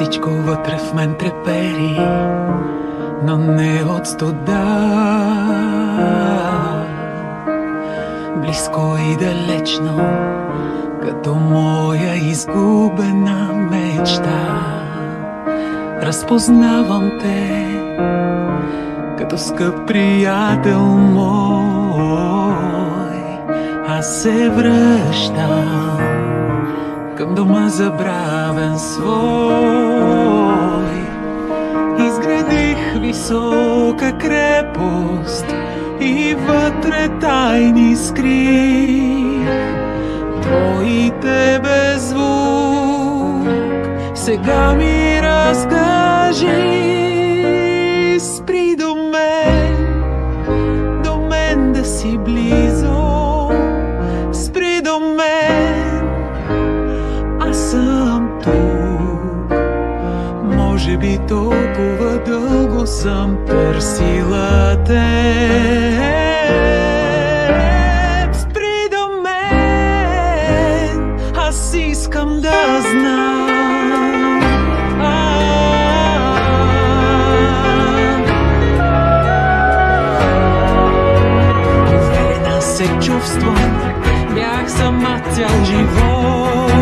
Всичко вътре в мен трепери, но не от студа. Близко и далечно, като моя изгубена мечта. Разпознавам те, като скъп приятел мой. Аз се връщам към дома забравен свой. Изградих висока крепост и вътре тайни скрих. Твоите без звук сега ми разкажи. Спри до мен да си близо. Спри до мен, аз съм тук. Може би толкова дълго съм търсила теб. Спри до мен, аз искам да знам. Уверена се чувствам, бях сама цял живот,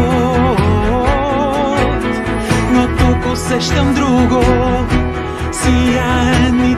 но тук усещам друго. Сияен и